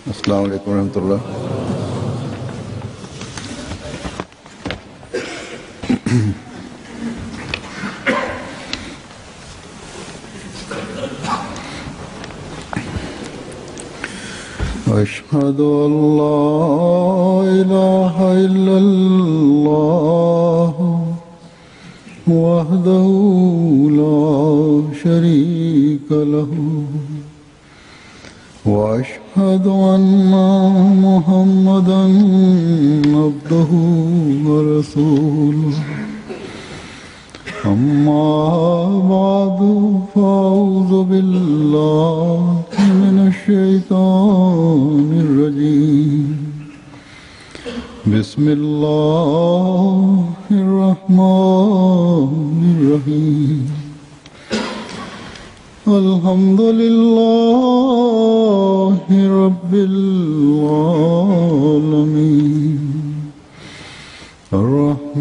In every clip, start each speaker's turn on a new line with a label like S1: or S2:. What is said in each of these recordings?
S1: अस्सलाम वालेकुम रहमतुल्लाह। अशहदु अल्ला इलाहा इल्लल्लाह वहदहु ला शरीका लहू वअशहदु अन्ना मुहम्मदन अब्दुहु व रसूलुहु अम्मा बादु फ़अऊज़ु बिल्लाहि मिनश शैतानिर रजीम बिस्मिल्लाहिर रहमानिर रहीम अल्हम्दुलिल्लाहि रब्बिल आलमीन अर्रहमानिर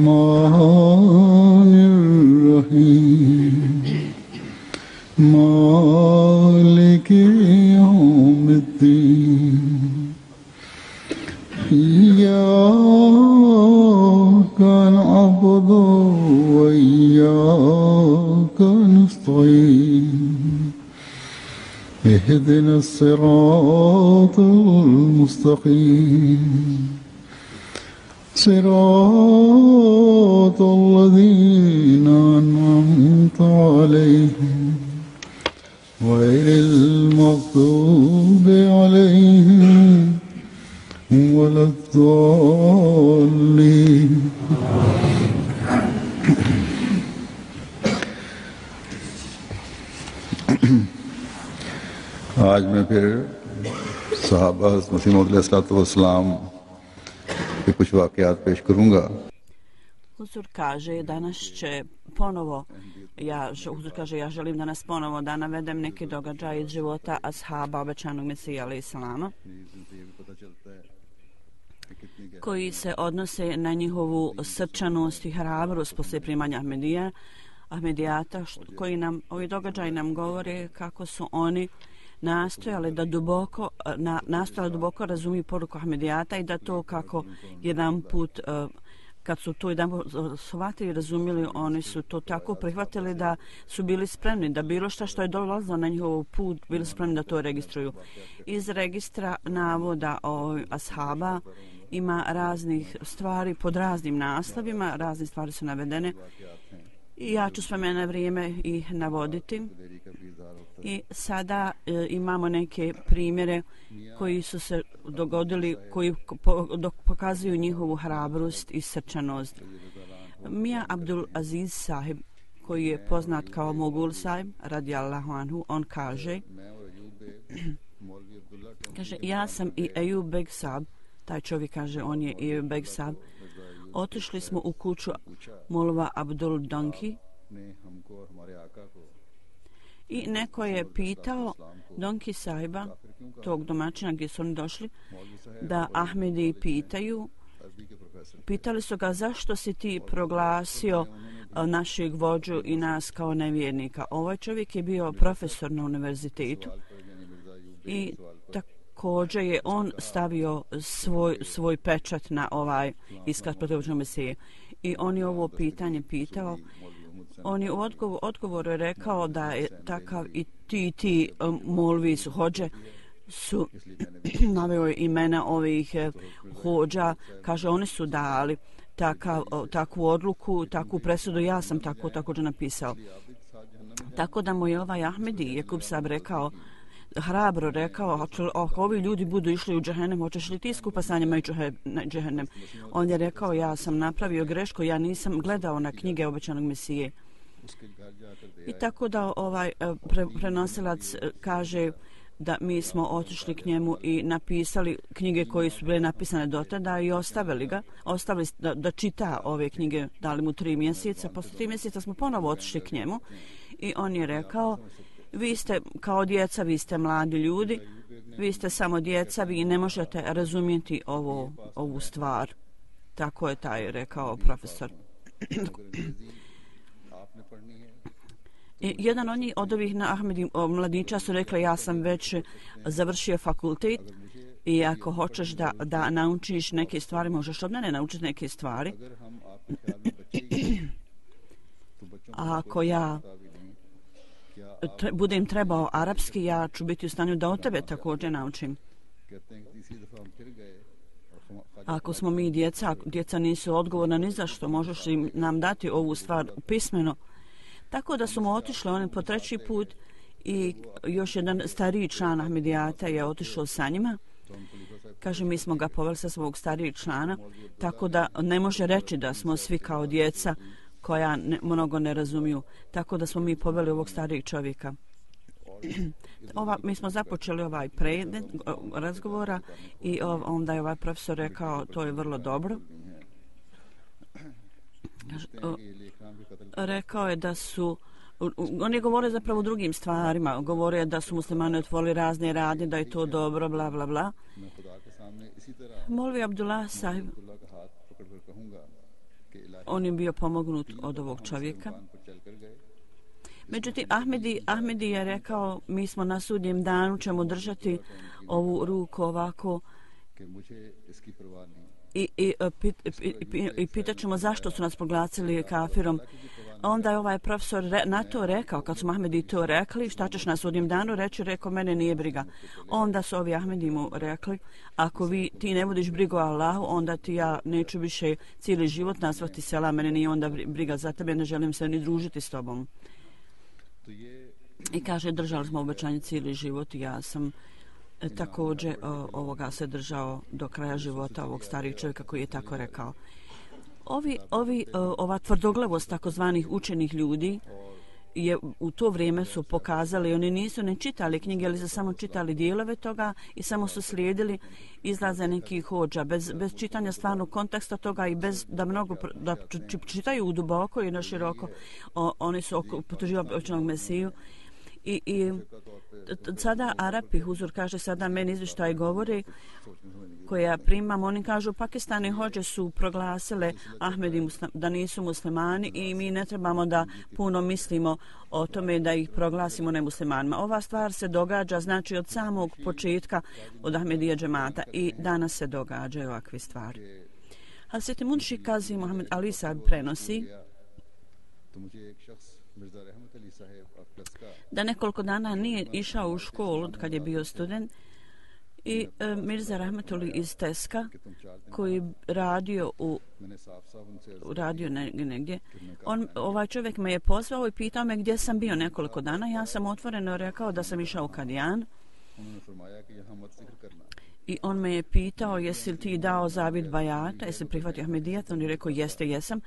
S1: रहीम मालिकि यौमिद्दीन इय्याका नअबुदु व इय्याका नस्तईन اهدنا الصراط المستقيم صراط الذين أنعمت عليهم غير المغضوب عليهم ولا الضالين आज मैं फिर सहाबा मसीह मौद अलैहिस्सलाम के कुछ वाक़यात पेश करूँगा।
S2: Huzur kaže danas će ponovo, Huzur kaže ja želim danas ponovo da navedem neki događaj iz života ashaba obećanog Mesija alejhi selama koji se odnose na njihovu srčanost i hrabrost poslije primanja Ahmedijata, ovi događaji nam govore kako su oni nastojali duboko razumiju poruku Ahmedijata i da to kako jedan put kad su to jedan shvatili i razumjeli, oni su to tako prihvatili da su bili spremni da bilo što je dolazilo na njihov put bili spremni da to registruju. Iz registra navoda ashaba ima raznih stvari pod raznim naslovima, razne stvari su navedene i ja ću spomenuti vrijeme i navoditi. I sada imamo neke primjere koji su se dogodili, koji pokazuju njihovu hrabrost i srčanost. Mija Abdul Aziz sahib, koji je poznat kao Mogul sahib, radijallahu anhu, on kaže, ja sam i Ejub Beg sahib, taj čovjek kaže on je Ejub Beg sahib, otišli smo u kuću Molva Abdul Donki i neko je pitao Donki sahiba, tog domaćina gdje su oni došli, da Ahmedi pitali su ga zašto si ti proglasio našeg vođu i nas kao nevjernika. Ovaj čovjek je bio profesor na univerzitetu i također je on stavio svoj pečat na ovaj iskaz protiv Mesije. I on je ovo pitanje pitao. On je u odgovoru rekao da je takav i ti molvi su hođe su naveo imena ovih hođa, kaže oni su dali takvu odluku, takvu presudu, ja sam također napisao. Tako da mu je ovaj Ahmedi Jakub Sab rekao, hrabro rekao, ako ovi ljudi budu išli u džehennem, hoćeš li ti skupa sa njima ići u džehennem? On je rekao, ja sam napravio grešku, ja nisam gledao na knjige obećanog Mesije. I tako da ovaj prenosilac kaže da mi smo otišli k njemu i napisali knjige koje su bile napisane do tada i ostavili da čita ove knjige, dali mu 3 mjeseca. Posle 3 mjeseca smo ponovo otišli k njemu i on je rekao, vi ste kao djeca, vi ste mladi ljudi, vi ste samo djeca, vi ne možete razumjeti ovu stvar. Tako je taj rekao profesor. Jedan od ovih Ahmedi mladića su rekli, ja sam već završio fakultet I ako hoćeš da naučiš neke stvari, možeš od mene naučiti neke stvari. A ako ja budem trebao arapski, ja ću biti u stanju da od tebe također naučim. Ako smo mi djeca nisu odgovorna ni za što, možeš im nam dati ovu stvar pismeno. Tako da smo otišli oni po treći put i još jedan stariji član Ahmedijata je otišao sa njima. Kaže, mi smo ga poveli sa svog starijeg člana, tako da ne može reći da smo svi kao djeca koja mnogo ne razumiju. Tako da smo mi poveli ovog starijeg čovjeka. Mi smo započeli ovaj predmet razgovora i onda je ovaj profesor rekao, to je vrlo dobro. Rekao je da su oni govore zapravo o drugim stvarima. Govore da su muslimani otvorili razne radnje, da je to dobro, bla, bla, bla. Molvi Abdullah sahib, on je bio pomognut od ovog čovjeka. Međutim, Ahmedi je rekao, mi smo na sudnjem danu, ćemo držati ovu ruku ovako i pitat ćemo zašto su nas proglasili kafirom. Onda je ovaj profesor na to rekao, kad su Ahmedi to rekli, šta ćeš na sudnjem danu reći, rekao, mene nije briga. Onda su ovi Ahmedi mu rekli, ako ti ne vodiš brigu o Allahu, onda ti ja neću više cijeli život nazvati sela, mene nije onda briga za tebe, ne želim se ni družiti s tobom. I kaže, držali smo obećanje cijeli život i ja sam također ovoga se držao do kraja života ovog starijeg čovjeka koji je tako rekao. Ova tvrdoglavost takozvanih učenih ljudi je u to vrijeme su pokazali, oni nisu ne čitali knjige, ali su samo čitali dijelove toga i samo su slijedili izlaze nekih hođa, bez čitanja stvarnog konteksta toga i bez da čitaju duboko i na široko. Oni su potuživali očnog Mesiju. I sada Arapi, Huzur kaže, sada meni izvještaj govori koja primam, oni kažu Pakistani hođe su proglasile Ahmedi da nisu muslimani i mi ne trebamo da puno mislimo o tome da ih proglasimo nemuslimanima. Ova stvar se događa znači od samog početka od Ahmedija džemata i danas se događaju ovakve stvari. Hazreti Munši Kazi Muhammed Ali Sahib prenosi da nekoliko dana nije išao u školu kad je bio student i Mirza Rahmetullah iz Teska koji radio negdje. Ovaj čovjek me je pozvao i pitao me gdje sam bio nekoliko dana. Ja sam otvoreno rekao da sam išao u Kadijan. I on me je pitao jesi li ti dao zavid bajata, jesi li prihvatio Ahmedijat? On je rekao jesam.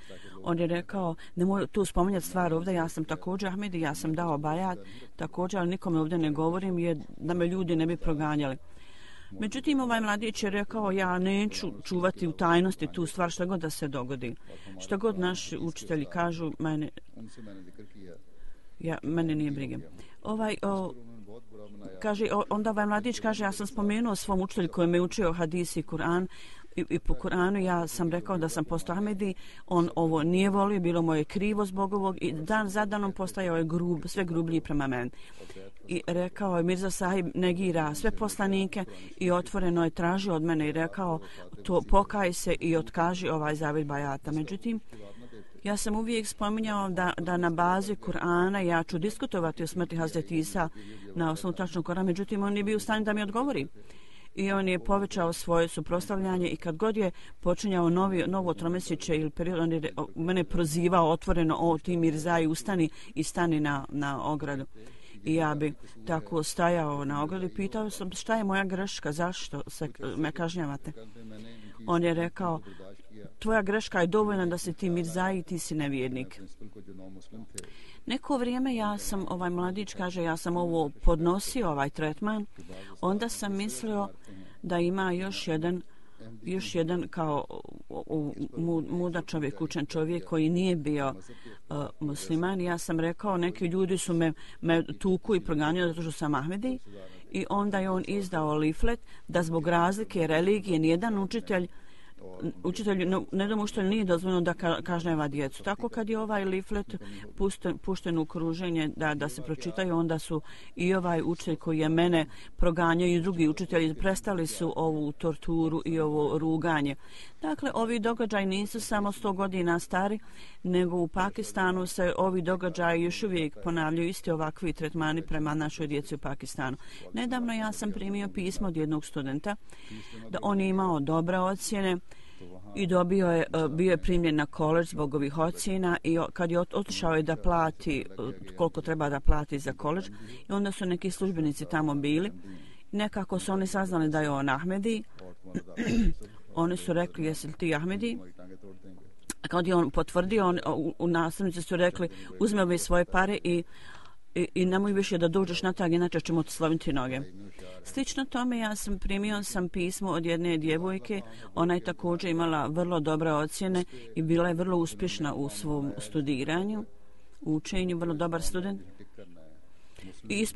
S2: On je rekao nemoj tu spominjati stvar ovdje, ja sam također Ahmedi, ja sam dao bajat također, ali nikome ovdje ne govorim jer da me ljudi ne bi proganjali. Međutim, ovaj mladić je rekao ja neću čuvati u tajnosti tu stvar što god da se dogodi. Što god naši učitelji kažu, mene nije brige. Kaže, onda ovaj mladić kaže ja sam spomenuo svom učitelju koji me učio hadis i Kur'an i po Kur'anu ja sam rekao da sam postao Ahmedi, on ovo nije volio, bilo moje krivo zbog ovog i dan za danom postajao je sve grublji prema meni. I rekao je Mirza Sahib negira sve poslanike i otvoreno je tražio od mene i rekao to pokaj se i otkaži ovaj zavid bajata. Međutim, ja sam uvijek spominjao da na bazi Kur'ana ja ću diskutovati o smrti Hazreti Isa na osnovu tačnog Kur'ana, međutim on nije bio u stanju da mi odgovori. I on je povećao svoje suprotstavljanje i kad god je počinjao novo tromjesečje ili period, on je mene prozivao otvoreno o ti Mirzaji ustani i stani na ogradu. I ja bi tako stajao na ogradu i pitao sam šta je moja greška, zašto me kažnjavate. On je rekao tvoja greška je dovoljna da si ti Mirzaji i ti si nevjernik. Neko vrijeme ovaj mladić kaže ja sam ovo podnosio, ovaj tretman, onda sam mislio da ima još jedan kao muda čovjek, učen čovjek koji nije bio musliman. Ja sam rekao neki ljudi su me tuku i proganjali zato što sam Ahmedi i onda je on izdao liflet da zbog razlike religije nijedan učitelj učitelju, nedomuštelju nije dozvoljeno da kažnjava djecu. Tako kad je ovaj leaflet pušten u okruženje da se pročitaju, onda su i ovaj učitelj koji je mene proganjao i drugi učitelji prestali su ovu torturu i ovo ruganje. Dakle, ovi događaji nisu samo 100 godina stari, nego u Pakistanu se ovi događaji još uvijek ponavljaju, isti ovakvi tretmani prema našoj djeci u Pakistanu. Nedavno ja sam primio pismo od jednog studenta da on je imao dobre ocjene i bio je primljen na koledž zbog ovih ocjena i kad je otišao je da plati koliko treba da plati za koledž i onda su neki službenici tamo bili. Nekako su oni saznali da je on Ahmedi. Oni su rekli, jesi li ti Ahmedi? Kad je on potvrdio, u nastavnici su rekli, uzme ove svoje pare i nemoj više da dođeš natrag, inače ćemo ti sloviti noge. Slično tome primio sam pismo od jedne djevojke, ona je također imala vrlo dobre ocjene i bila je vrlo uspješna u svom studiranju, u učenju, vrlo dobar student. I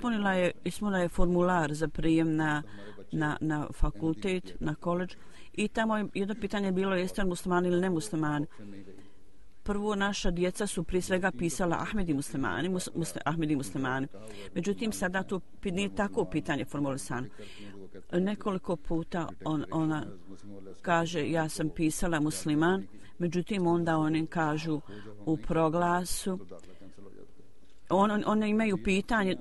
S2: ispunila je formular za prijem na fakultet, na koledž i tamo je jedno pitanje bilo jeste li muslimani ili nemuslimani. Prvo, naša djeca su prije svega pisala Ahmedi muslimani. Međutim, sada to nije tako pitanje formulisano. Nekoliko puta ona kaže ja sam pisala musliman, međutim onda oni kažu u proglasu, one imaju pitanje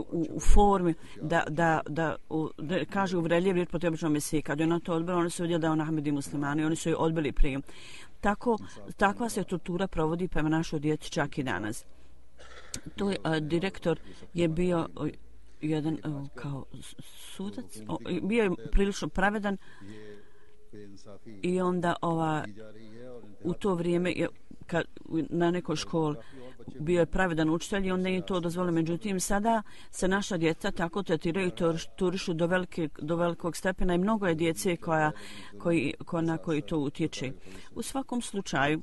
S2: u formi da kažu uvredljiv riječ protiv običnog mesija. Kad je ona to odbila, oni su vidjeli da je on Ahmedi muslimani i oni su joj odbili prijem. Takva se tortura provodi prema našoj djeci čak i danas. To je direktor je bio jedan kao sudac, bio je prilično pravedan i onda u to vrijeme na nekoj školi bio je pravedan učitelj i onda je to dozvolio. Međutim, sada se naša djeca tako tretiraju i torturišu do velikog stepena i mnogo je djece na koji to utječe. U svakom slučaju,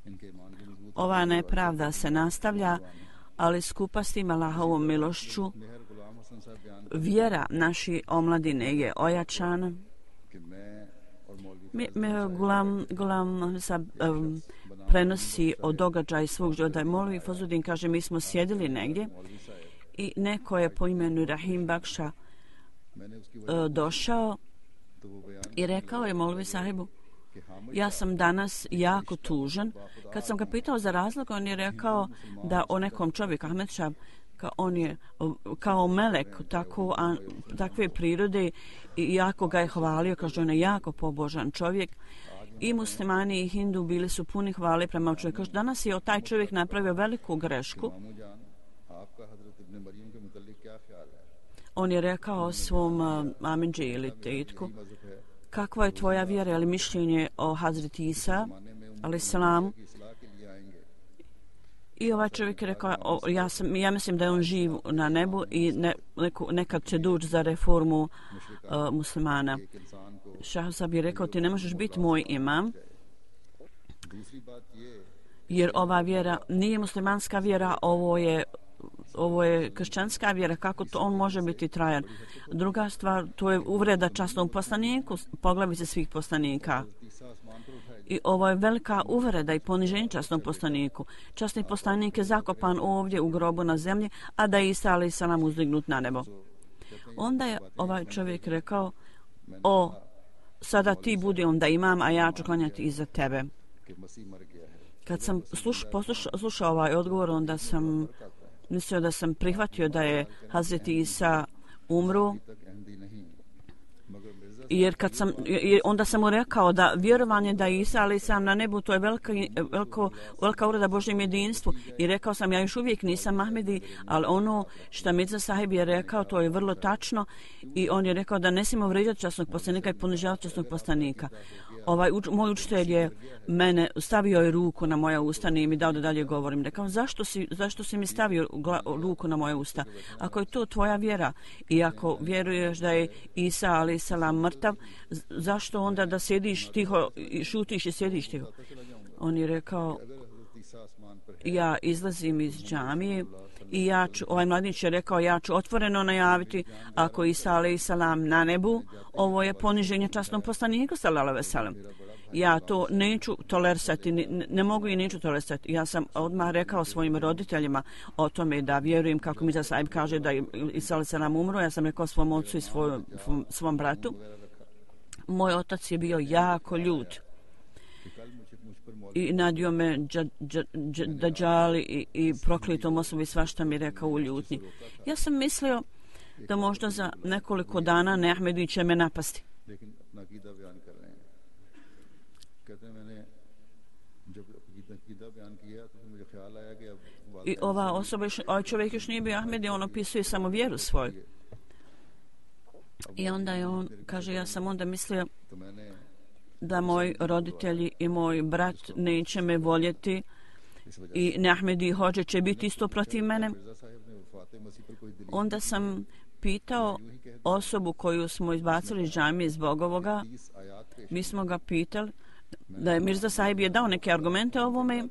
S2: ova nepravda se nastavlja, ali skupa s tim Allahovom milošću vjera naše omladine je ojačana. Gulam prenosi o događaju svog života. Molvi Fazudin kaže, mi smo sjedili negdje i neko je po imenu Rahim Bakša došao i rekao je Molvi sahibu, ja sam danas jako tužan. Kad sam ga pitao za razlog, on je rekao da o nekom čovjeku, Ahmed Šab, on je kao melek takve prirode i jako ga je hvalio, kaže on je jako pobožan čovjek. I muslimani i hindu bili su puni hvale prema čovjeku. Danas je taj čovjek napravio veliku grešku. On je rekao svom amidži ili tetku, kakva je tvoja vjera ili mišljenje o Hazreti Isa, ali salamu. I ovaj čovjek je rekao, ja mislim da je on živ na nebu i nekad će doći za reformu muslimana. Šahsab je rekao, ti ne možeš biti moj imam, jer ova vjera nije muslimanska vjera, ovo je kršćanska vjera, kako to on može biti trajan. Druga stvar, to je uvreda časnom poslaniku, poglavice svih poslanika. I ovo je velika uvreda i poniženje časnom poslaniku. Časni poslanik je zakopan ovdje u grobu na zemlji, a da je Isa alaih salam uzdignut na nebo. Onda je ovaj čovjek rekao, sada ti budi onda imam, a ja ću klanjati iza tebe. Kad sam slušao ovaj odgovor, onda sam mislio da sam prihvatio da je Hazreti Isa umro, jer onda sam mu rekao da vjerovanje da je Isa alaih salam na nebu, to je velika uvreda Božjem jedinstvu. I rekao sam, ja još uvijek nisam Ahmedi, ali ono što Mirza sahib je rekao, to je vrlo tačno. I on je rekao da ne smijemo vrijeđati časnog poslanika i ponižavati časnog poslanika. Moj učitelj je mene stavio je ruku na moja usta i mi dao da dalje govorim. Rekao, zašto si mi stavio ruku na moja usta? Ako je to tvoja vjera i ako vjeruješ da je Isa alaih salam mrtav, zašto onda da sjediš tiho, šutiš i sjediš tiho? On je rekao, ja izlazim iz džamije i ja ću, ovaj mladić je rekao, ja ću otvoreno najaviti ako Isa alejhi salam na nebu, ovo je poniženje časnom poslaniku sallallahu alejhi ve sellem. Ja to neću tolerisati, ne mogu i neću tolerisati. Ja sam odmah rekao svojim roditeljima o tome da vjerujem, kako mi za sahib kaže da Isa alejhi salam umro, ja sam rekao svom ocu i svom bratu. Moj otac je bio jako ljut i nadio me dađali i proklitom osobi, svašta mi rekao u ljutnji. Ja sam mislio da možda za nekoliko dana Neahmedi će me napasti. I ova osoba, ovaj čovjek još nije bio Ahmedi, on opisuje samo vjeru svoju. I onda je on, kaže, ja sam onda mislio da moji roditelji i moj brat neće me voljeti i Neahmedi hođe će biti isto protiv mene. Onda sam pitao osobu koju smo izbacili iz džamije zbog ovoga, mi smo ga pitali da je Mirza sahib je dao neke argumente o ovome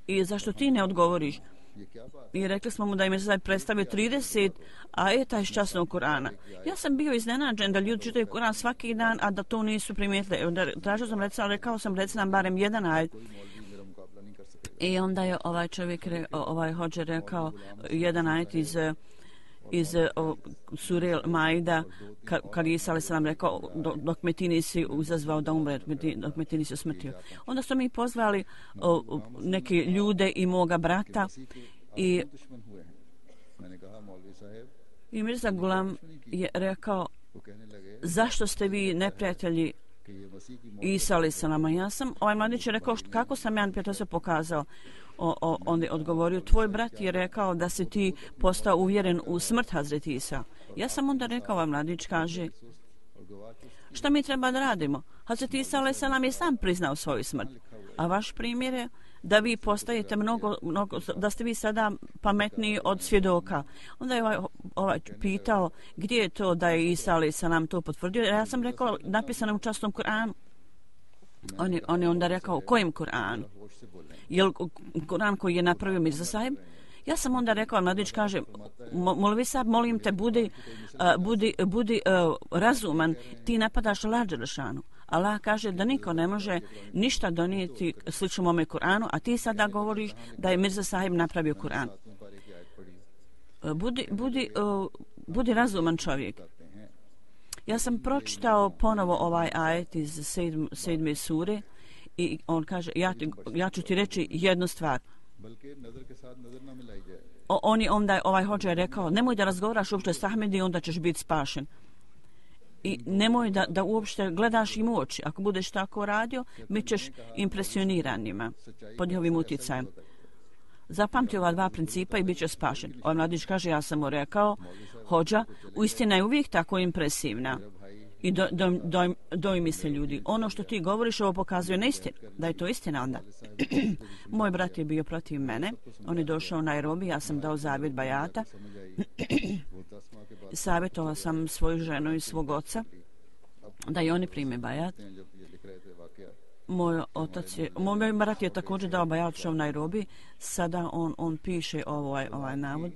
S2: i zašto ti ne odgovoriš? I rekli smo mu da je Mirza sahib predstavio 30 ajeta iz časnog Kur'ana. Ja sam bio iznenađen da ljudi čitaju Kur'an svaki dan, a da to nisu primijetili. Tražio sam, rekao sam, reci nam barem jedan ajet. I onda je ovaj čovjek, ovaj hođer rekao jedan ajet iz sure Maida, kad Isa alejhi selam rekao dok me ti nisi uzazvao da umre, dok me ti nisi usmrtio. Onda su mi pozvali neke ljude i moga brata i Mirza Gulam je rekao, zašto ste vi neprijatelji Isa alejhi selama? Ja sam, ovaj mladić je rekao, kako sam ja neprijateljstvo pokazao? On je odgovorio, tvoj brat je rekao da si ti postao uvjeren u smrt Hazreti Isa. Ja sam onda rekao, ovaj mladić kaže, šta mi treba da radimo? Hazreti Isa alejhi selam je sam priznao svoju smrt. A vaš primjer je da vi postajete mnogo, da ste vi sada pametniji od svjedoka. Onda je ovaj pitao gdje je to da je Isa alejhi selam to potvrdio. Ja sam rekao, napisano u časnom Kur'anu. On je onda rekao, kojem Kur'anu? Je li Kur'an koji je napravio Mirza sahib? Ja sam onda rekao, mladić kaže, molvi sahib, molim te, budi razuman, ti napadaš Allah dželešanu. Allah kaže da niko ne može ništa donijeti slično mome Kur'anu, a ti sada govoriš da je Mirza sahib napravio Kur'an. Budi razuman čovjek. Ja sam pročitao ponovo ovaj ajet iz 7. sure i on kaže, ja ću ti reći jednu stvar. Onda ovaj hođa je rekao, nemoj da razgovaraš uopšte s Ahmedi, onda ćeš biti spašen. I nemoj da uopšte gledaš im u oči. Ako budeš tako radio, bit ćeš impresioniranima pod njihovim utjecajem. Zapamti ova dva principa i bit će spašen. Ovaj mladić kaže, ja sam mu rekao, hođa, uistina je uvijek tako impresivna. I dojmi se ljudi. Ono što ti govoriš, ovo pokazuje na istinu. Da je to istina onda. Moj brat je bio protiv mene. On je došao u Nairobi, ja sam dao zavjet bajata. Savjetovao sam svoju ženu i svog oca da i oni prime bajat. Moj brat je također dao bajat u Nairobi. Sada on piše ovaj navod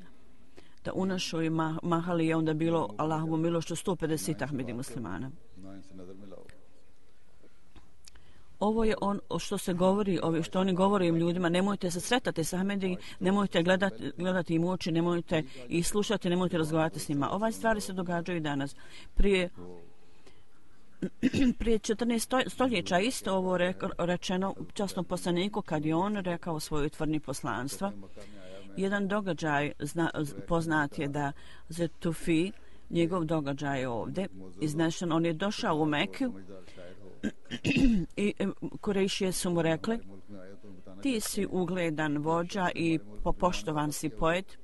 S2: da u našoj mahali je onda bilo Allahovom milošću 150 Ahmedi muslimana. Ovo je što se govori, što oni govore im ljudima, nemojte se sretati s Ahmedi, nemojte gledati im u oči, nemojte ih slušati, nemojte razgovarati s njima. Ove stvari se događaju i danas. Prije 14 stoljeća isto ovo rečeno časnom poslaniku kad je on rekao svoju tvrdnji poslanstva. Jedan događaj poznat je da Zetufi, njegov događaj je ovdje iznešen. On je došao u Mekiju i Kurejšije su mu rekli, ti si ugledan vođa i poštovan si poet.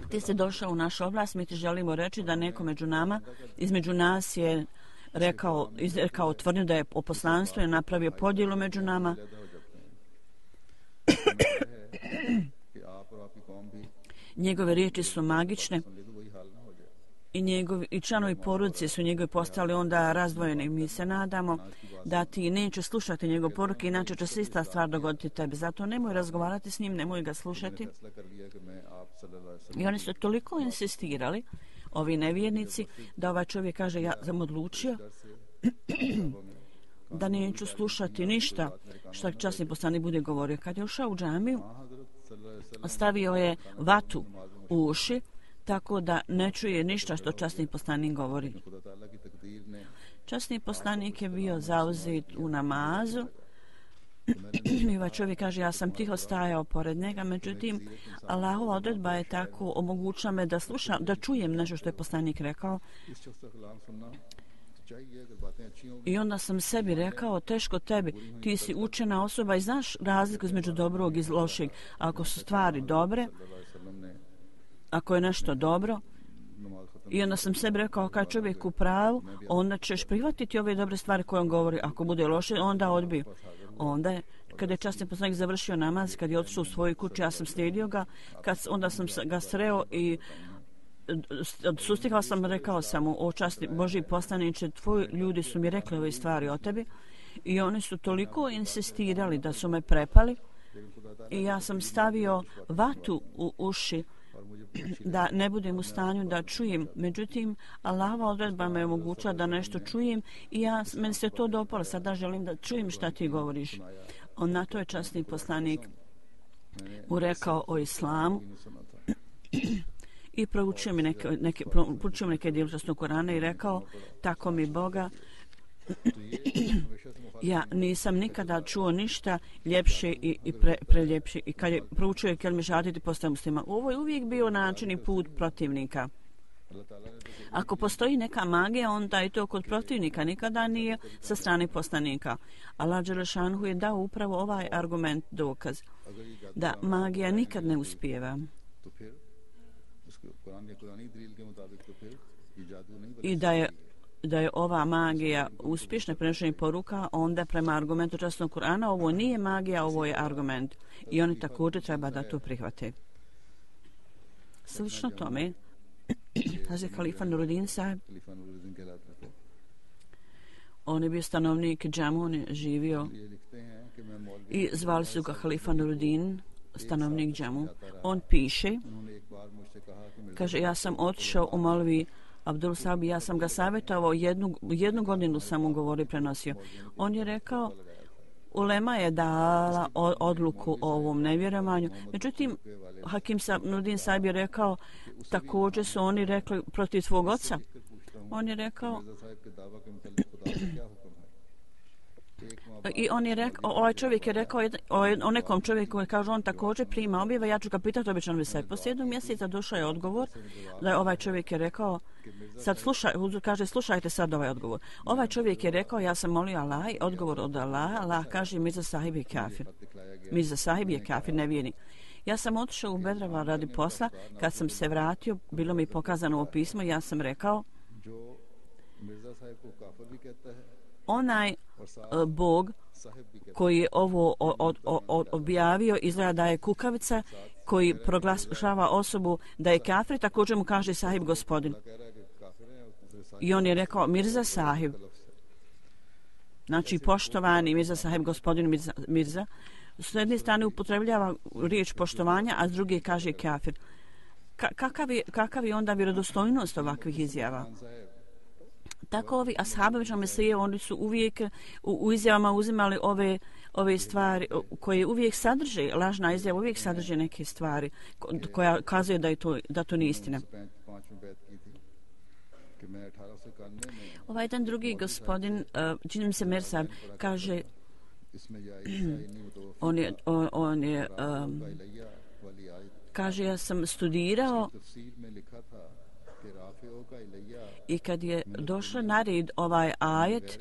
S2: Ti si došao u našu oblast, mi ti želimo reći da neko između nas je rekao tvrdnju da je o poslanstvu i napravio podjelu među nama. Njegove riječi su magične i članovi porodice su njegovi postali onda razdvojeni. Mi se nadamo da ti neće slušati njegov poruke, inače će se ista stvar dogoditi tebi. Zato nemoj razgovarati s njim, nemoj ga slušati. I oni su toliko insistirali, ovi nevjernici, da ovaj čovjek kaže ja sam odlučio da neću slušati ništa što časni poslanik bude govorio. Kad je ušao u džamiju, stavio je vatu u uši, tako da ne čuje ništa što časni poslanik govori. Časni poslanik je bio zauzet u namazu i ovaj čovjek kaže ja sam tiho stajao pored njega, međutim Allahova odredba je tako omogućila me da slušam, da čujem nešto što je poslanik rekao. I onda sam sebi rekao, teško tebi, ti si učena osoba i znaš razliku između dobrog i lošeg. Ako su stvari dobre, ako je nešto dobro, i onda sam sebi rekao, kad čovjek u pravu, onda ćeš prihvatiti ove dobre stvari koje on govori. Ako bude loše, onda odbiju. Onda je, kada je časni poslanik završio namaz, kad je otišao u svoju kuću, ja sam slijedio ga, onda sam ga sreo i sustigao sam, rekao sam mu, o časni Božji poslaniče, tvoji ljudi su mi rekli ove stvari o tebi i oni su toliko insistirali da su me prepali i ja sam stavio vatu u uši da ne budem u stanju da čujem. Međutim, Allahova odredba me omogućila da nešto čujem i meni se to dopalo. Sada želim da čujem šta ti govoriš. Na to je časni poslanik mu rekao o islamu i proučio mi neke dijelu časnog Kurana i rekao, tako mi Boga, ja nisam nikada čuo ništa ljepše i preljepše. I kad je proučio je kelme šahadeti postao muslima. Ovo je uvijek bio način i put protivnika. Ako postoji neka magija, onda je to kod protivnika, nikada nije sa strane poslanika. Allah dželešanhu je dao upravo ovaj argument, dokaz, da magija nikad ne uspijeva. I da je ova magija uspješna prenošenje poruka, onda prema argumentu časnog Kur'ana ovo nije magija, ovo je argument. I oni također treba da to prihvate. Slično tome, kaže Halifa Nuruddin sahib, on je bio stanovnik džamu, on je živio i zvali su ga Halifa Nuruddin, stanovnik džamu. On piše, kaže, ja sam otišao u Molvi Abdul Sabi, ja sam ga savjetovao, jednu godinu sam mu govorio, prenosio. On je rekao, ulema je dala odluku o ovom nevjerovanju. Međutim, Hakim Nuruddin Sahib je rekao, također su oni rekli protiv tvog oca. On je rekao, i on je rekao, ovaj čovjek je rekao o nekom čovjeku koji kaže on također prima objave, ja ću ga pitati obično bi se. Poslije jednog mjeseca došao je odgovor da je ovaj čovjek je rekao, sad kaže slušajte sad ovaj odgovor. Ovaj čovjek je rekao ja sam molio Allah i odgovor od Allaha, Allah kaže Mirza Sahib je kafir. Mirza Sahib je kafir, nevjernik. Ja sam otišao u Bedrava radi posla, kad sam se vratio, bilo mi pokazano ovo pismo, ja sam rekao onaj Bog koji je ovo objavio izgleda da je kukavica koji proglašava osobu da je kafir, također mu kaže Sahib gospodin. I on je rekao Mirza Sahib. Znači poštovani Mirza Sahib gospodin Mirza. S jedne strane upotrebljava riječ poštovanja, a s druge kaže kafir. Kakav je onda vjerodostojnost ovakvih izjava? Tako ovi ashabovića mesije, oni su uvijek u izjavama uzimali ove stvari koje uvijek sadrže, lažna izjava uvijek sadrže neke stvari koja kazuje da to nije istina. Ovaj jedan drugi gospodin, čini mi se Mersab, kaže kaže ja sam studirao i kad je došla na red ovaj ajet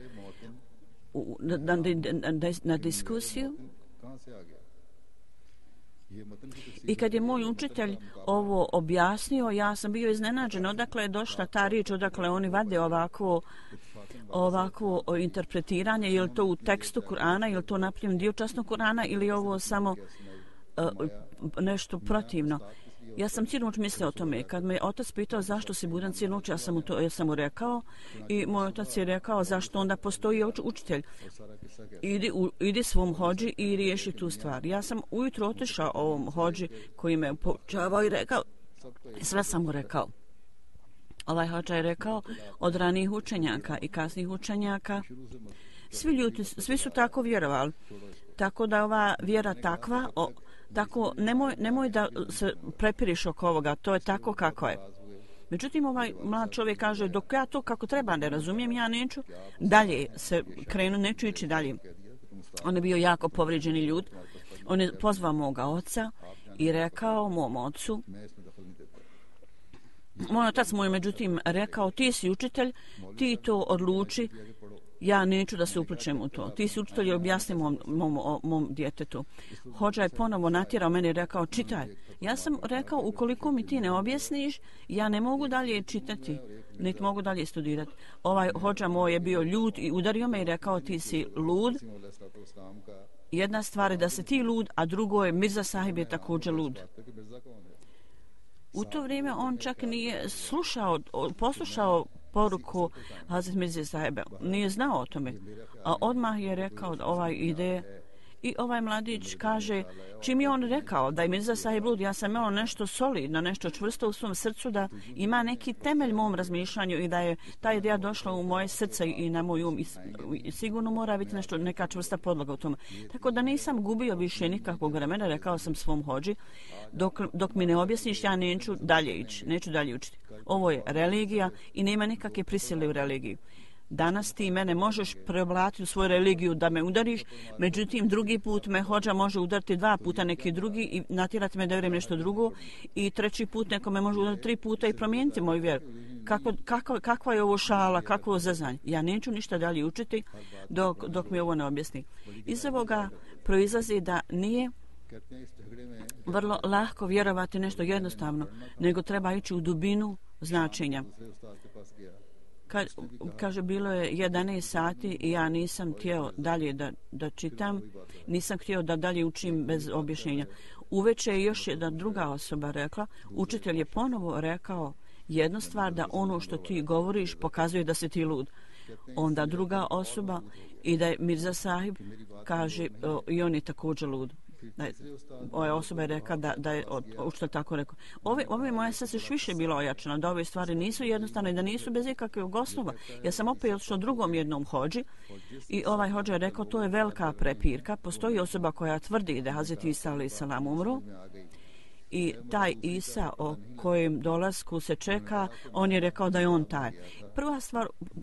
S2: na diskusiju i kad je moj učitelj ovo objasnio, ja sam bio iznenađen odakle je došla ta riječ, odakle oni vade ovako interpretiranje, je li to u tekstu Kur'ana, je li to napravljen dio časnog Kur'ana ili je ovo samo nešto protivno. Ja sam cijelu noć mislila o tome. Kad me otac pitao zašto si budan cijelu noć, ja sam mu rekao i moj otac je rekao zašto onda postoji učitelj. Idi svom hođi i riješi tu stvar. Ja sam ujutro otišao ovom hođi koji me poučavao i rekao, sve sam mu rekao. Ovaj hođa je rekao od ranijih učenjaka i kasnih učenjaka, svi su tako vjerovali. Tako da ova vjera takva, tako nemoj da se prepiriš oko ovoga, to je tako kako je. Međutim, ovaj mlad čovjek kaže, dok ja to kako treba ne razumijem, ja neću dalje se krenu, neću ići dalje. On je bio jako povrijeđeni ljud. On je pozvao moga oca i rekao mom ocu, moj otac mu je međutim rekao, ti si učitelj, ti to odluči, ja neću da se upličem u to. Ti si učitelj i objasni mom djetetu. Hođa je ponovo natjerao mene i rekao, čitaj. Ja sam rekao, ukoliko mi ti ne objasniš, ja ne mogu dalje čitati, niti mogu dalje studirati. Ovaj hođa moj je bio ljud i udario me i rekao, ti si lud. Jedna stvar je da se ti lud, a drugo je Mirza Sahib je također lud. U to vrijeme on čak nije poslušao poruku Hazret Mirze Sahiba. Nije znao o tome. A odmah je rekao ovaj ide i ovaj mladić kaže, čim je on rekao da je Mirza Sahib lud, ja sam imao nešto solidno, nešto čvrsto u svom srcu, da ima neki temelj mom razmišljanju i da je ta ideja došla u moje srce i na moj um. I sigurno mora biti neka čvrsta podloga u tome. Tako da nisam gubio više nikakvog vremena, rekao sam svom hođi, dok mi ne objasniš, ja neću dalje ići, neću dalje učiti. Ovo je religija i nema nikakve prisile u religiju. Danas ti mene možeš preoblatiti u svoju religiju da me udariš, međutim drugi put me hođa može udariti 2 puta neki drugi i natjerati me da vjerujem nešto drugo i treći put neko me može udariti 3 puta i promijeniti moju vjeru. Kakva je ovo šala, kakvo zezanje? Ja neću ništa dalje učiti dok mi ovo ne objasni. Iz ovoga proizlazi da nije vrlo lahko vjerovati nešto jednostavno, nego treba ići u dubinu značenja. Kaže, bilo je 11 sati i ja nisam htio dalje da čitam, nisam htio da dalje učim bez objašnjenja. Uveče je još jedna druga osoba rekla, učitelj je ponovo rekao jednu stvar, da ono što ti govoriš pokazuje da si ti lud. Onda druga osoba i da je Mirza Sahib kaže i on je također lud. Ova osoba je rekla da je učitelj tako rekao. Ove moje srce još više bilo ojačano, da ove stvari nisu jednostavne i da nisu bez ikakvog osnova. Ja sam opet otišao drugom jednom hođi i ovaj hođa je rekao, to je velika prepirka. Postoji osoba koja tvrdi da je Hazret Isa alejhi selam umro i taj Isa o kojem dolasku se čeka, on je rekao da je on taj.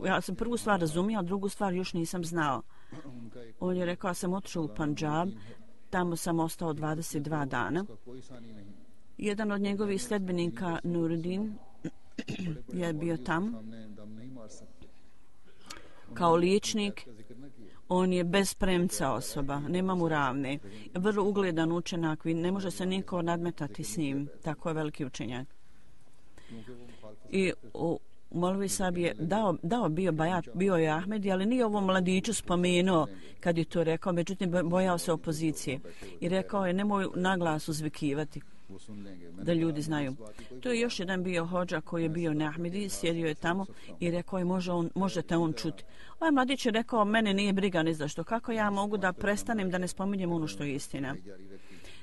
S2: Ja sam prvu stvar razumio, a drugu stvar još nisam znao. On je rekao, ja sam otišao u Pandžab, tamo sam ostao 22 dana. Jedan od njegovih sljedbenika, Nuruddin, je bio tamo kao liječnik. On je bez premca osoba, nema mu ravne. Vrlo ugledan učenak, ne može se niko nadmetati s njim. Tako je veliki učenjak. I Molvi Sahib je dao bio bajat, bio je Ahmedi, ali nije ovom mladiću spomenuo kad je to rekao, međutim bojao se opozicije. I rekao je, nemoj naglas uzvikivati da ljudi znaju. To je još jedan bio hođa koji je bio na Ahmedi, sjedio je tamo i rekao je, možete on čuti. Ovaj mladić je rekao, mene nije briga ni zašto, kako ja mogu da prestanem da ne spominjem ono što je istina.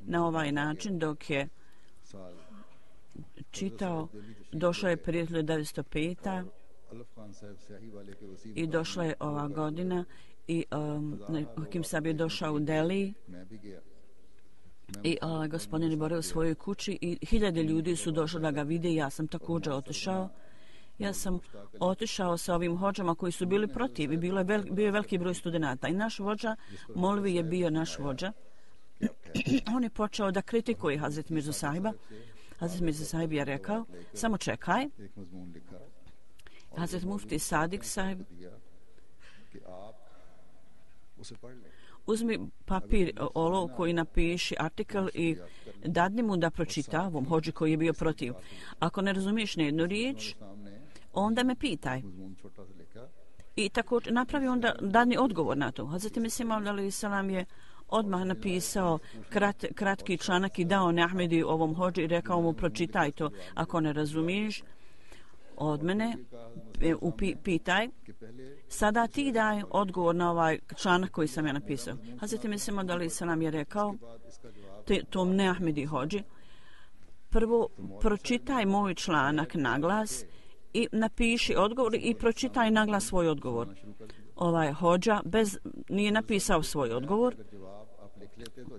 S2: Na ovaj način, dok je čitao, došao je prije 1905. i došla je ova godina i Hakim Sahib je došao u Delhi i gospodin je boravio u svojoj kući i 1000 ljudi su došli da ga vide i ja sam također otišao. Ja sam otišao sa ovim hođama koji su bili protiv i bio je veliki broj studenata i naš vođa, Molvi je bio naš vođa. On je počeo da kritikuje Hazret Mirzu Sahiba. Hazret Mirza Sahib je rekao, samo čekaj. Hazret Mufti Sadik Sahib, uzmi papir, olovku i napiši artikl i dadni mu da pročita ovom hođi koji je bio protiv. Ako ne razumiješ nijednu riječ, onda me pitaj. I tako napravi onda dadni odgovor na to. Hazret Mesih alejhi selam je odmah napisao kratki članak i dao Ahmedi ovom hodži i rekao mu pročitaj to ako ne razumiješ od mene, pitaj. Sada ti daj odgovor na ovaj članak koji sam ja napisao. Hazreti Mesih Maud alejhi selam je rekao tom Ahmedi hodži, prvo pročitaj moj članak naglas i napiši odgovor i pročitaj naglas svoj odgovor. Ovaj hodža nije napisao svoj odgovor,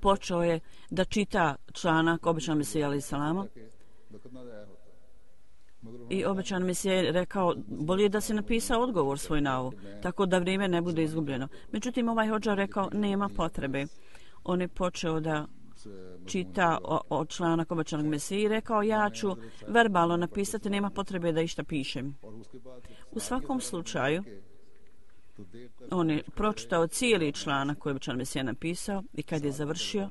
S2: počeo je da čita članak obećanog Mesija alejhi selama i obećan Mesija je rekao bolje da se napisao odgovor svoj na ovo, tako da vrijeme ne bude izgubljeno. Međutim, ovaj hodža rekao nema potrebe. On je počeo da čita o članak obećanog Mesije i rekao ja ću verbalno napisati, nema potrebe da išta pišem. U svakom slučaju, on je pročitao cijeli članak koji je obećan Mesija napisao i kad je završio,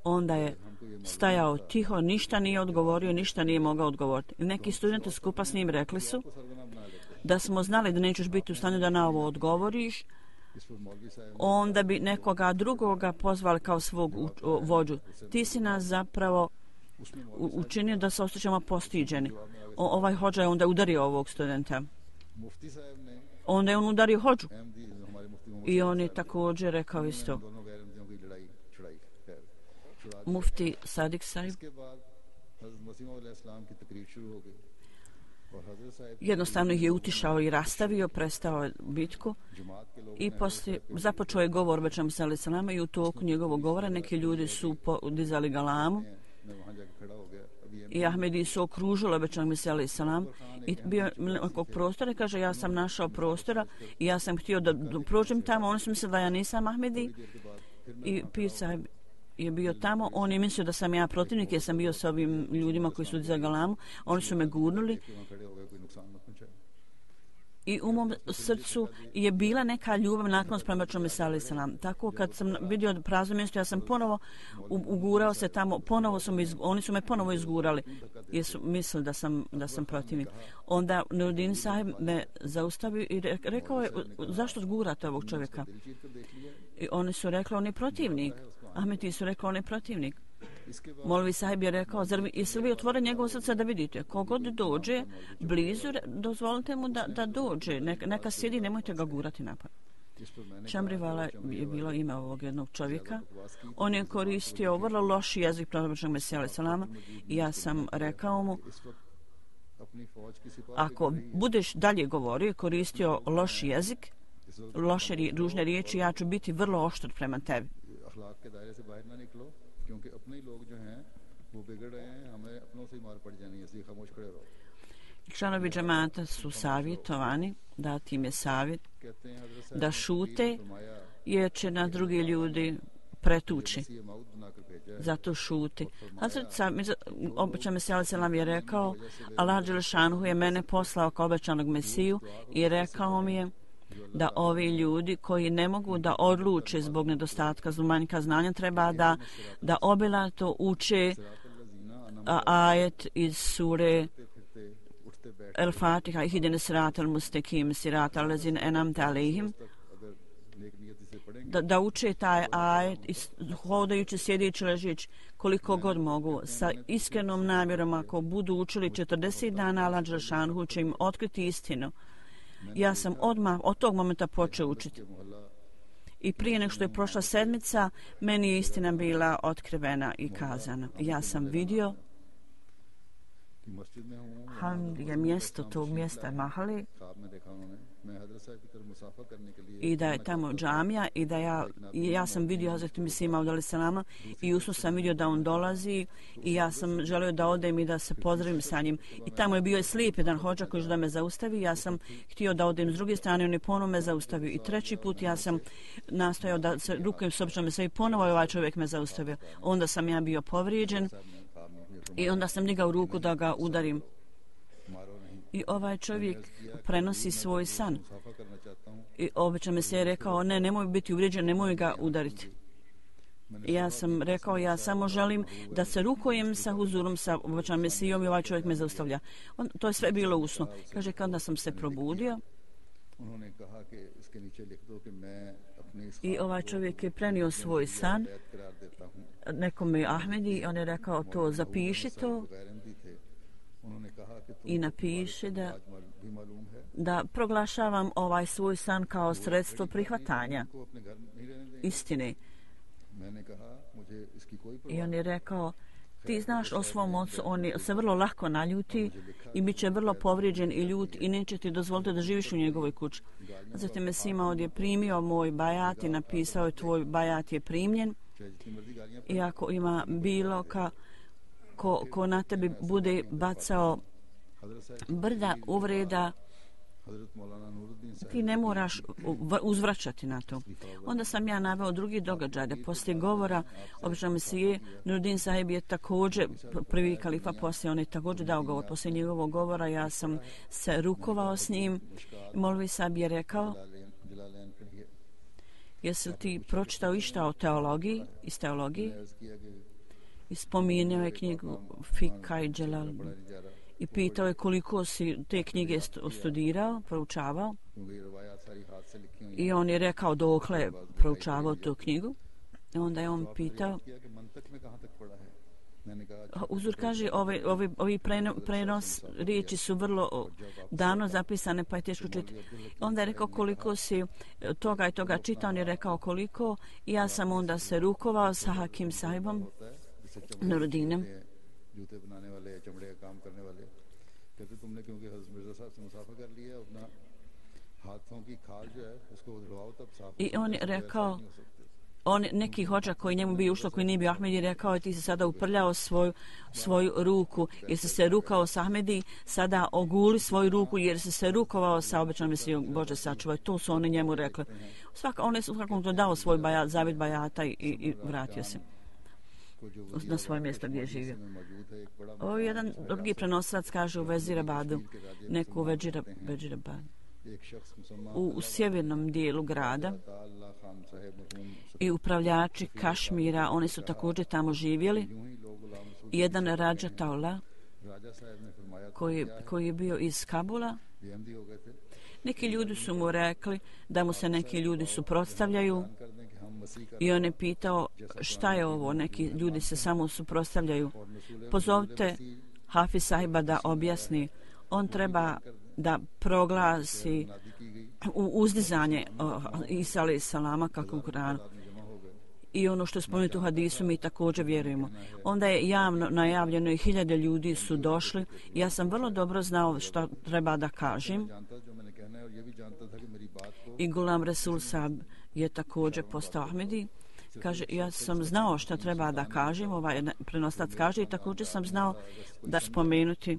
S2: onda je stajao tiho, ništa nije odgovorio, ništa nije mogao odgovoriti. Neki studenti skupa s njim rekli su da smo znali da nećeš biti u stanju da na ovo odgovoriš, onda bi nekoga drugoga pozvali kao svog vođu. Ti si nas zapravo učinio da se osjećamo postiđeni. Ovaj hodža je onda udario ovog studenta. Onda je on udario hodžu. I on je također rekao isto. Mufti Sadik Sahib jednostavno ih je utišao i rastavio, prestao bitku i poslije započeo je govor obećanog Mesija alejhi selama i u toku njegovog govora neki ljudi su dizali galamu i Ahmedi su okružili obećanog Mesija alejhi selam i bio nekog prostora i kaže ja sam našao prostora i ja sam htio da prođem tamo, oni su mislili da ja nisam Ahmedi i Pir Sahib je bio tamo, on je mislio da sam ja protivnik jer sam bio sa ovim ljudima koji su dizali galamu, oni su me gurnuli i u mom srcu je bila neka ljubav naklonost prema obećanom Mesiji alejhi selam. Tako kad sam vidio prazno mjesto, ja sam ponovo ugurao se tamo, oni su me ponovo izgurali jer su mislili da sam protivnik. Onda Nuruddin Sahib me zaustavio i rekao je zašto zgurate ovog čovjeka? I oni su rekli on je protivnik. Ahmeti su rekli on je protivnik. Molvi Sahib je rekao, jesi li vi otvore njegovo srce da vidite? Kogod dođe blizu, dozvolite mu da dođe. Neka sjedi, nemojte ga gurati napad. Čamrivala je bilo ime ovog jednog čovjeka. On je koristio vrlo loš jezik prema obećanog Mesija alejhi selama i ja sam rekao mu, ako budeš dalje govorio, koristio loš jezik, loše ružne riječi, ja ću biti vrlo oštar prema tebi. Članovi džemata su savjetovani, dati im je savjet da šute jer će na drugi ljudi pretući. Zato šuti. Obećan Mesija alejhi selam je rekao, Allah dželešanuhu je mene poslao kao obećanog Mesiju i rekao mi je da ovi ljudi koji ne mogu da odluče zbog nedostatka manjka znanja treba da obilato uče ajet iz sure El-Fatiha ihdine siratal mustakim siratal lezine enamte alejhim, da uče taj ajet hodajući, sjedići, ležeći koliko god mogu sa iskrenom namjerom. Ako budu učili 40 dana, Allah dželešanuhu će im otkriti istinu. Ja sam odmah od tog momenta počeo učiti. I prije nego što je prošla sedmica, meni je istina bila otkrivena i kazana. Ja sam vidio je mjesto tog mjesta Mahali i da je tamo džamija i da ja sam vidio Hazreti Mesih Maud alejhi selama i usno sam vidio da on dolazi i ja sam želio da odem i da se pozdravim sa njim. I tamo je bio i slijep jedan hodža koji da me zaustavi. Ja sam htio da odem s druge strane, on je ponovo me zaustavio. I treći put ja sam nastojao da se rukujem s obećanim Mesijom i ponovo ovaj čovjek me zaustavio. Onda sam ja bio povrijeđen i onda sam digao ruku da ga udarim. I ovaj čovjek prenosi svoj san. I obećan Mesija je rekao, nemoj biti uvrijeđen, nemoj ga udariti. I ja sam rekao, ja samo želim da se rukujem sa huzurom, sa obećanim Mesijom i ovaj čovjek me zaustavlja. To je sve bilo usno. Kaže, kada sam se probudio, I ovaj čovjek je prenio svoj san nekome Ahmedi i on je rekao to, zapiši to i napiši da proglašavam ovaj svoj san kao sredstvo prihvatanja istine. I on je rekao, ti znaš o svom ocu, on se vrlo lako naljuti i bit će vrlo povrijeđen i ljut i neće ti dozvoliti da živiš u njegovoj kući. Zatim Mesih Maud je primio moj bajat i napisao je tvoj bajat je primljen. I ako ima bilo ko na tebi bude bacao brda uvreda, ti ne moraš uzvraćati na to. Onda sam ja naveo drugi događaj da poslije govora obično Mesije Nuruddin Sahib je također prvi kalifa, poslije on je također dao govor. Poslije njegovog govora ja sam se rukovao s njim. Molvi Sahib je rekao, jesi li ti pročitao išta o teologiji, iz teologije? I spominjao je knjigu Fika i Dželal i pitao je koliko si te knjige studirao, proučavao. I on je rekao dokle je proučavao tu knjigu. I onda je on pitao, Uzur kaže, ovi prenos riječi su vrlo davno zapisane, pa je teško čitati. Onda je rekao koliko si toga i toga čitao, on je rekao koliko. I ja sam onda se rukovao sa Hakim Sahibom, Nuruddinem. I on je rekao, neki hođa koji njemu bio ušlo, koji nije bio Ahmedi, rekao je ti si sada uprljao svoju ruku, jer si se rukao sa Ahmedi, sada oguli svoju ruku jer si se rukovao sa običnom Mesijom, Bože sačuvaj. To su oni njemu rekli. On je svakom to dao svoj zavid bajata i vratio se na svoje mjesto gdje je živio. Ovo je jedan drugi prenosilac kaže u Vezirabadu, neku Vezirabadu. U sjevernom dijelu grada i upravljači Kašmira, oni su također tamo živjeli. Jedan Rađa Taula koji je bio iz Kabula. Neki ljudi su mu rekli da mu se neki ljudi suprotstavljaju i on je pitao šta je ovo, neki ljudi se samo suprotstavljaju. Pozovite Hafiz Sahiba da objasni. On treba da proglasi uzdizanje Isa alejhi salama kako u Kuranu. I ono što je spomenuto u hadisu mi također vjerujemo. Onda je javno najavljeno i 1000 ljudi su došli. Ja sam vrlo dobro znao što treba da kažem. I Gulam Resul Sahib je također postao Ahmedi. Kaže, ja sam znao što treba da kažem, ovaj prenoslac kaže, i također sam znao da spomenuti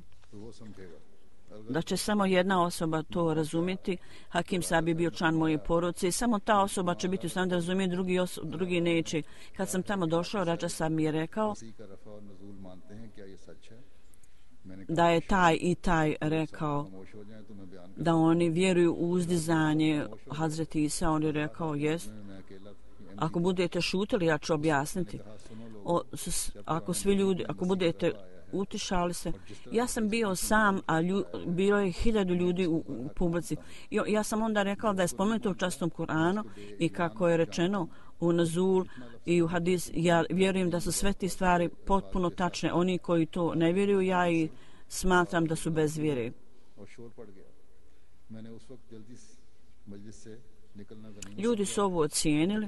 S2: da će samo jedna osoba to razumjeti. Hakim Sahib je bio član moje porodice i samo ta osoba će biti u stanju da razumije, drugi neće. Kad sam tamo došao, Rađa Sahib mi je rekao da je taj i taj rekao da oni vjeruju u uzdizanje Hazreti Isa. On je rekao, jest. Ako budete šutili, ja ću objasniti. Ako budete utišali se. Ja sam bio sam, a bilo je 1000 ljudi u publici. Ja sam onda rekao da je spomenuto u časnom Kuranu i kako je rečeno u Nazul i u hadis, ja vjerujem da su sve te stvari potpuno tačne. Oni koji to ne vjeruju, ja i smatram da su bez vjere. Ljudi su ovo ocijenili,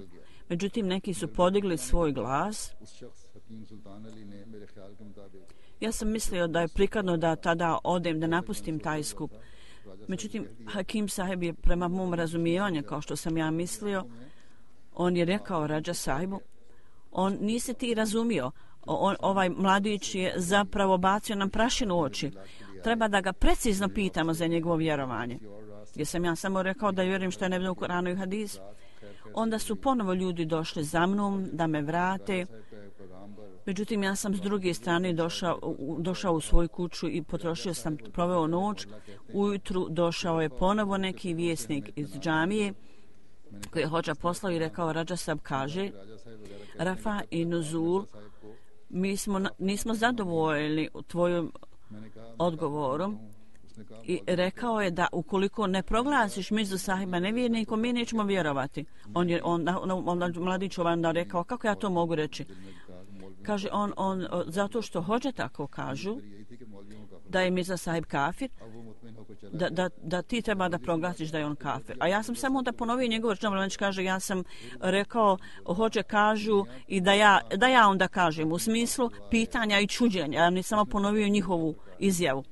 S2: međutim neki su podigli svoj glas. Ja sam mislio da je prikladno da tada odem, da napustim taj skup. Međutim, Hakim Sahib je prema mom razumijevanju, kao što sam ja mislio, on je rekao Rađa Sahibu, on nisi ti razumio, ovaj mladić je zapravo bacio nam prašinu u oči. Treba da ga precizno pitamo za njegovo vjerovanje. Jer sam ja samo rekao da vjerujem što je nevedeno u Kuranu i hadisu. Onda su ponovo ljudi došli za mnom da me vrate. Međutim, ja sam s druge strane došao u svoju kuću i proveo noć. Ujutru došao je ponovo neki vjesnik iz džamije koji je hođa poslao i rekao, Rađa Sahib kaže, Rafa i Nuzul, mi nismo zadovoljni tvojim odgovorom I rekao je da ukoliko ne proglasiš Mirzu sahiba nevjernikom, mi nećemo vjerovati. Onda mladić onda rekao, kako ja to mogu reći? Kaže zato što hođe tako kažu da je Mirza sahib kafir, da ti treba da proglasiš da je on kafir. A ja sam samo da ponovio njegovu reč, kaže, ja sam rekao, hođe kažu i da ja onda kažem, u smislu pitanja i čuđenja. Ja nisam samo ponovio njihovu izjavu.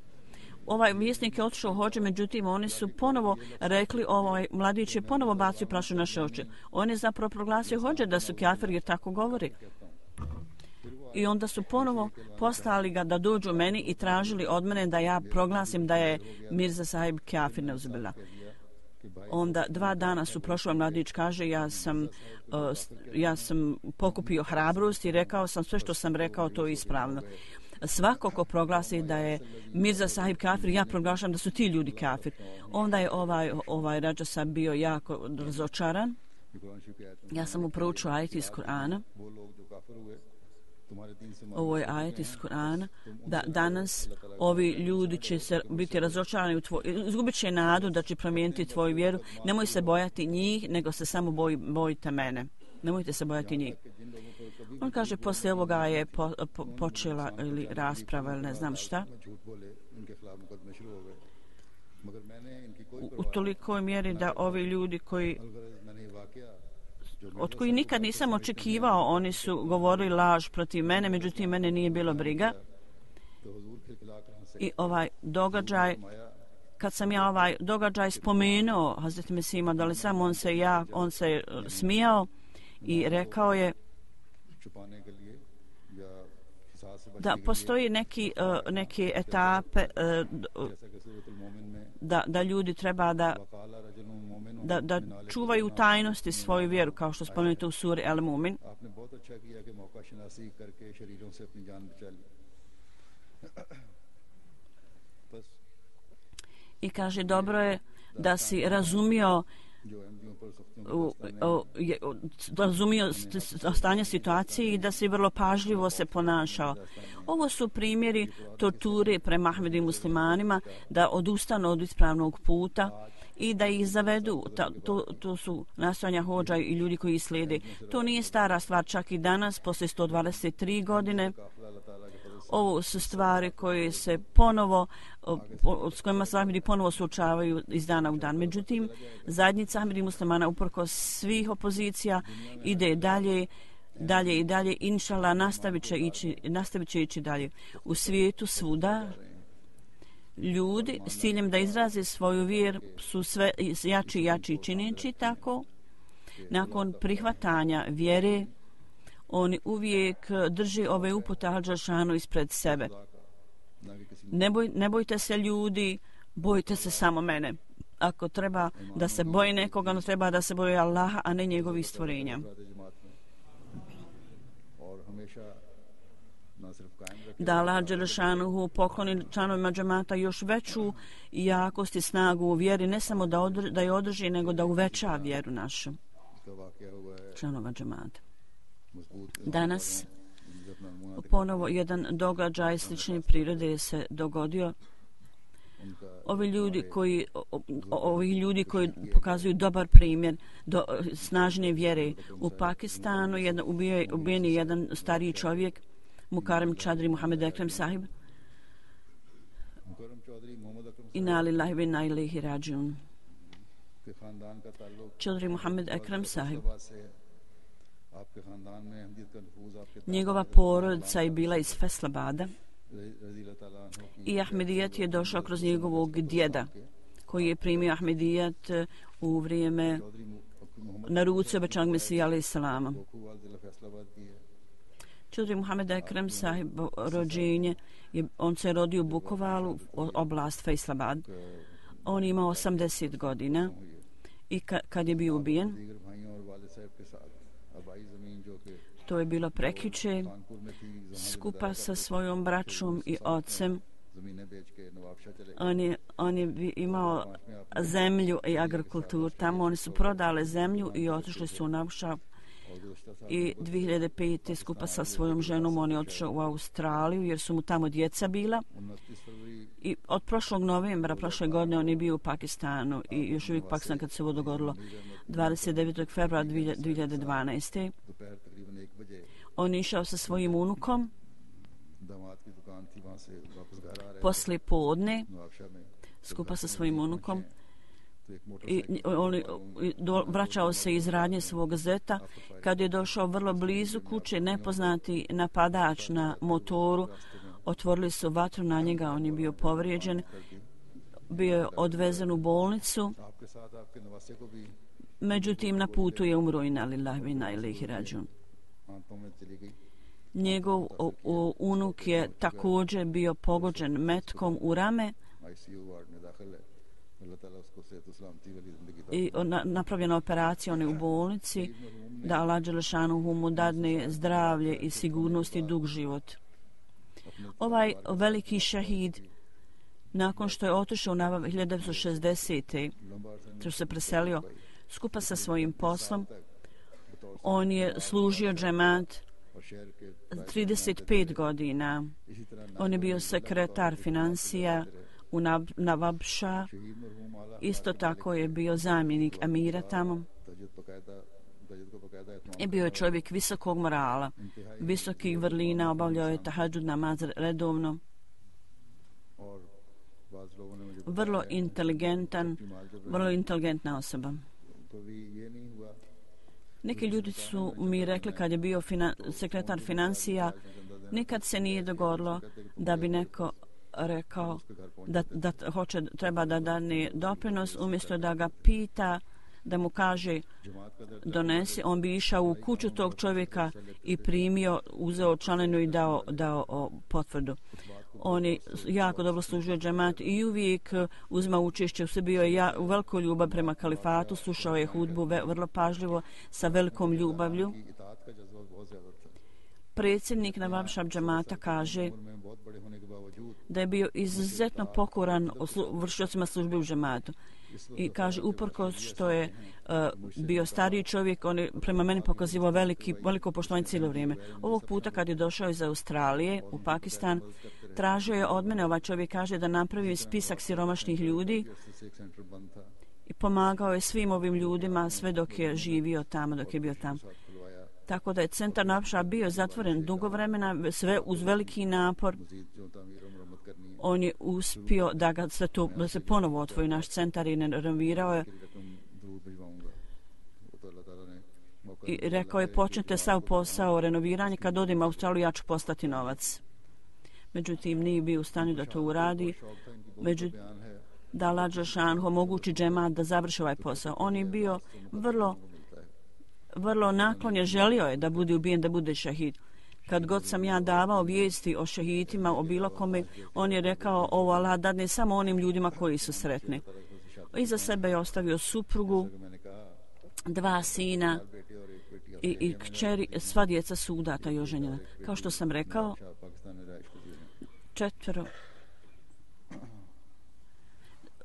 S2: Ovaj vjesnik je otišao hođe, međutim oni su ponovo rekli, ovaj mladić je ponovo bacio prašinu u naše oči. On je zapravo proglasio hođe da su kafir jer tako govori. I onda su ponovo poslali ga da dođu meni i tražili od mene da ja proglasim da je Mirza sahib kafir neuzubila. Onda 2 dana su prošli, mladić kaže, ja sam pokupio hrabrost i rekao sam sve što sam rekao, to je ispravno. Svako ko proglasi da je Mirza sahib kafir, ja proglašam da su ti ljudi kafir. Onda je ovaj Rađa Sahib bio jako razočaran. Ja sam mu proučio ajet iz Kur'ana. Ovo je ajet iz Kur'ana, da danas ovi ljudi će se biti razočarani, izgubit će nadu da će promijeniti tvoju vjeru. Nemoj se bojati njih, nego se samo bojite mene. Nemojte se bojati njih. On kaže, poslije ovoga je počela ili rasprava ili ne znam šta. U tolikoj mjeri da ovi ljudi od koji nikad nisam očekivao, oni su govorili laž protiv mene, međutim mene nije bilo briga. I ovaj događaj, kad sam ja ovaj događaj spomenuo Hazreti Mesih Maud alejhi selam, on se smijao i rekao je da postoji neke etape da ljudi treba da čuvaju u tajnosti svoju vjeru, kao što spomenuto u suri Al-Mumin. I kaže, dobro je da si razumio stanje situacije i da si vrlo pažljivo se ponašao. Ovo su primjeri torture prema Ahmedi muslimanima, da odustanu od ispravnog puta i da ih zavedu. To su nastojanja hođa i ljudi koji ih slijede. To nije stara stvar, čak i danas, poslije 123 godine. Ovo su stvari koje se ponovo, s kojima se Ahmedi ponovo suočavaju iz dana u dan. Međutim, zajednica Ahmedi muslimana uprkos svih opozicija ide dalje i dalje. Inšallah, nastavit će ići dalje. U svijetu svuda ljudi s ciljem da izraze svoju vjeru su sve jači i jači, čineći tako. Nakon prihvatanja vjere, oni uvijek drži ove upute Al-Đelešanu ispred sebe. Ne bojte se ljudi, bojte se samo mene. Ako treba da se boji nekoga, onda treba da se boji Allaha, a ne njegovih stvorenja. Da Allah Đelešanuhu pokloni članovima džemata još veću jakost i snagu u vjeri, ne samo da je održi, nego da uveća vjeru našu članova džemata. Danas ponovo jedan događaj slične prirode se dogodio. Ovi ljudi koji pokazuju dobar primjer snažne vjere. U Pakistanu ubijen je jedan stariji čovjek, Mukarrem Čadri Muhammed Ekrem sahib. Inna lillahi wa inna ilaihi rađiun. Čadri Muhammed Ekrem sahib. Njegova porodica je bila iz Feslabada i Ahmedijet je došao kroz njegovog djeda, koji je primio Ahmedijet u vrijeme na ruci obećanog Mesija alejhi selama. Čudri Muhammed Ekrem sahib rođenje, on se rodio u Bukovalu, oblast Faisalabad. On je imao 80 godina i kad je bio ubijen, to je bilo prekjuče, skupa sa svojom braćom i ocem. On je imao zemlju i agrikulturu. Tamo oni su prodali zemlju i otišli su u Navšav. i 2005. skupa sa svojom ženom on je otišao u Australiju jer su mu tamo djeca bila. I od prošlog novembra, prošle godine, on je bio u Pakistanu i još uvijek Pakistan kad se ovo dogodilo 29. februara 2012. On je išao sa svojim unukom poslije podne skupa sa svojim unukom i on vraćao se iz radnje svog zeta. Kad je došao vrlo blizu kuće, nepoznati napadač na motoru otvorili su vatru na njega, on je bio povrijeđen, bio je odvezen u bolnicu, međutim na putu je umro inna lillahi wa inna ilaihi rađun. Njegov unuk je također bio pogođen metkom u rame i napravljena operacija, on je u bolnici, da Allah dželešanuhu mu dadne zdravlje i sigurnost i dug život. Ovaj veliki šahid, nakon što je otišao na 1960. što se preselio skupa sa svojim poslom, on je služio džemat 35 godina. On je bio sekretar financija u Nawabshah. Isto tako je bio zamjenik amira tamo. I bio je čovjek visokog morala, visokih vrlina, obavljao je tahadžud namaz redovno. Vrlo inteligentna osoba. Neki ljudi su mi rekli kad je bio sekretar financija, nikad se nije dogodilo da bi neko rekao da treba da dane doprinos, umjesto da ga pita, da mu kaže donesi, on bi išao u kuću tog čovjeka i primio, uzeo članinu i dao potvrdu. On je jako dobro služio džemat i uvijek uzma učešće u sebi, bio je u velikoj ljubav prema kalifatu, slušao je hudbu vrlo pažljivo, sa velikom ljubavlju. Predsjednik Nawabshah džemata kaže da je bio izuzetno pokoran vršiocima službe u džematu. I kaže, uprkos što je bio stariji čovjek, on je prema meni pokazivao veliko poštovanje cijelo vrijeme. Ovog puta kad je došao iz Australije u Pakistan, tražio je od mene, ovaj čovjek kaže, da napravi spisak siromašnih ljudi i pomagao je svim ovim ljudima sve dok je živio tamo, dok je bio tamo. Tako da je centar Nawabshah bio zatvoren dugo vremena, sve uz veliki napor. On je uspio da se ponovo otvori naš centar i renovirao je. I rekao je, počnete sav posao renoviranja, kad odem u Australiju ja ću poslati novac. Međutim, nije bio u stanju da to uradi. Da Allah dželešanuhu omogući džemat da završi ovaj posao. On je bio vrlo naklonjen, želio je da bude ubijen, da bude šahid. Kad god sam ja davao vijesti o šehitima, o bilo kome, on je rekao, ovo Allah dadne samo onim ljudima koji su sretni. Iza sebe je ostavio suprugu, 2 sina i kćeri, sva djeca su udata i oženjena. Kao što sam rekao, 4.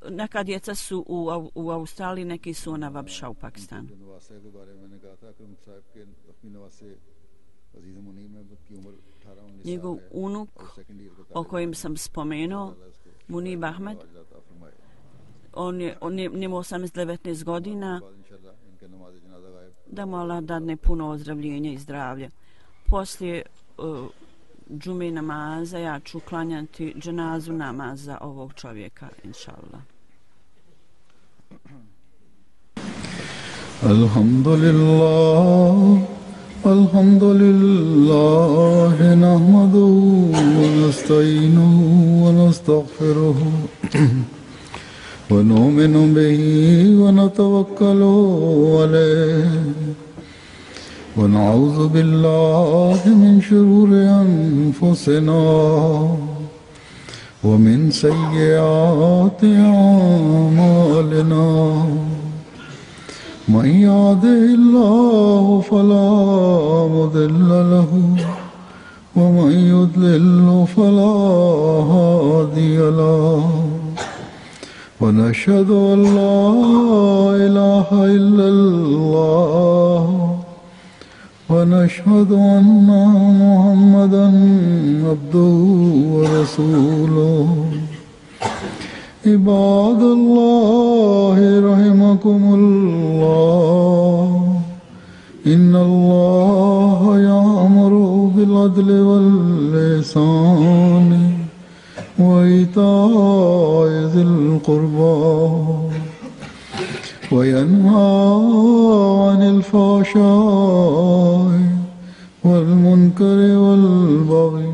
S2: Neka djeca su u Australiji, neki su u Nawabshah u Pakistanu. Njegov unuk, o kojem sam spomenuo, Munib Ahmed, on je 18-19 godina, da mu Allah dadne puno ozdravljenja i zdravlja. Poslije džume namaza ja ću klanjati dženazu namaza ovog čovjeka, inšallah.
S1: Alhamdulillah, alhamdulillah, nahmaduhu wa nasta'inuhu wa nastaghfiruhu wa nu'minu bihi wa natawakkalu alayhi wa na'udhu billahi min shururi anfusina wa min sayyiati a'malina. من يهده الله فلا مضل له ومن يضلل فلا هادي له ونشهد أن لا إله إلا الله ونشهد أن محمدا عبده ورسوله عباد الله رحمكم الله إن الله يأمر بالعدل والإحسان وإيتاء ذي القربى وينهى عن الفحشاء والمنكر والبغي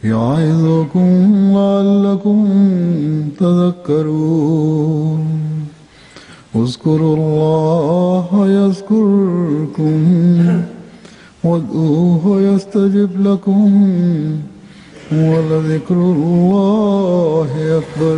S1: يعظكم لعلكم تذكرون اذكروا الله يذكركم وادعوه يستجب لكم ولذكر الله أكبر.